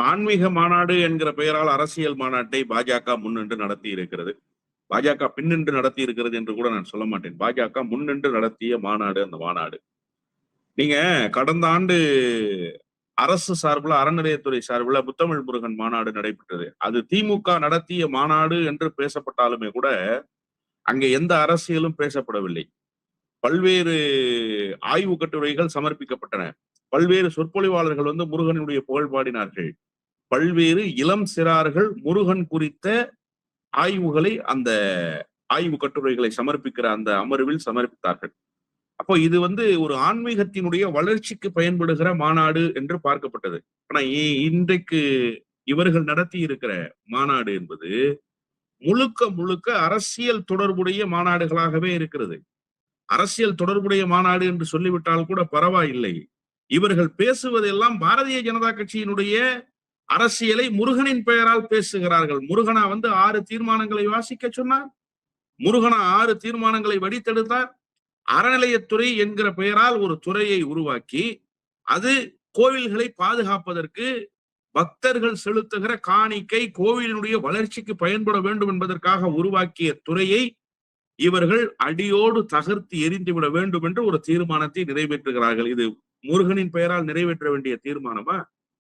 ஆன்மீக மாநாடு என்கிற பெயரால் அரசியல் மாநாட்டை பாஜக முன்னின்று நடத்தி இருக்கிறது. பாஜக பின்னின்று நடத்தி இருக்கிறது என்று கூட நான் சொல்ல மாட்டேன். பாஜக முன்னின்று நடத்திய மாநாடு அந்த மாநாடு. நீங்க கடந்த ஆண்டு அரசு சார்பில், அறநிலையத்துறை சார்பில் முத்தமிழ் முருகன் மாநாடு நடைபெற்றது. அது திமுக நடத்திய மாநாடு என்று பேசப்பட்டாலுமே கூட அங்கே எந்த அரசியலும் பேசப்படவில்லை. பல்வேறு ஆய்வு கட்டுரைகள் சமர்ப்பிக்கப்பட்டன. பல்வேறு சொற்பொழிவாளர்கள் முருகனுடைய புகழ் பாடினார்கள். பல்வேறு இளம் சிறார்கள் முருகன் குறித்த ஆய்வுகளை, அந்த ஆய்வு கட்டுரைகளை சமர்ப்பிக்கிற அந்த அமர்வில் சமர்ப்பித்தார்கள். அப்போ இது ஒரு ஆன்மீகத்தினுடைய வளர்ச்சிக்கு பயன்படுகிற மாநாடு என்று பார்க்கப்பட்டது. ஆனா இன்றைக்கு இவர்கள் நடத்தி இருக்கிற மாநாடு என்பது முழுக்க முழுக்க அரசியல் தொடர்புடைய மாநாடுகளாகவே இருக்கிறது. அரசியல் தொடர்புடைய மாநாடு என்று சொல்லிவிட்டால் கூட பரவாயில்லை. இவர்கள் பேசுவதெல்லாம் பாரதிய ஜனதா கட்சியினுடைய அரசியலை முருகனின் பெயரால் பேசுகிறார்கள். முருகனா 6 தீர்மானங்களை வாசிக்க சொன்னார். முருகனா 6 தீர்மானங்களை வடித்தெடுத்தார். அறநிலையத்துறை என்கிற பெயரால் ஒரு துறையை உருவாக்கி, அது கோவில்களை பாதுகாப்பதற்கு, பக்தர்கள் செலுத்துகிற காணிக்கை கோவிலினுடைய வளர்ச்சிக்கு பயன்பட வேண்டும் என்பதற்காக உருவாக்கிய துறையை இவர்கள் அடியோடு தகர்த்து எரிந்துவிட வேண்டும் என்று ஒரு தீர்மானத்தை நிறைவேற்றுகிறார்கள். இது முருகனின் பெயரால் நிறைவேற்ற வேண்டிய தீர்மானமா?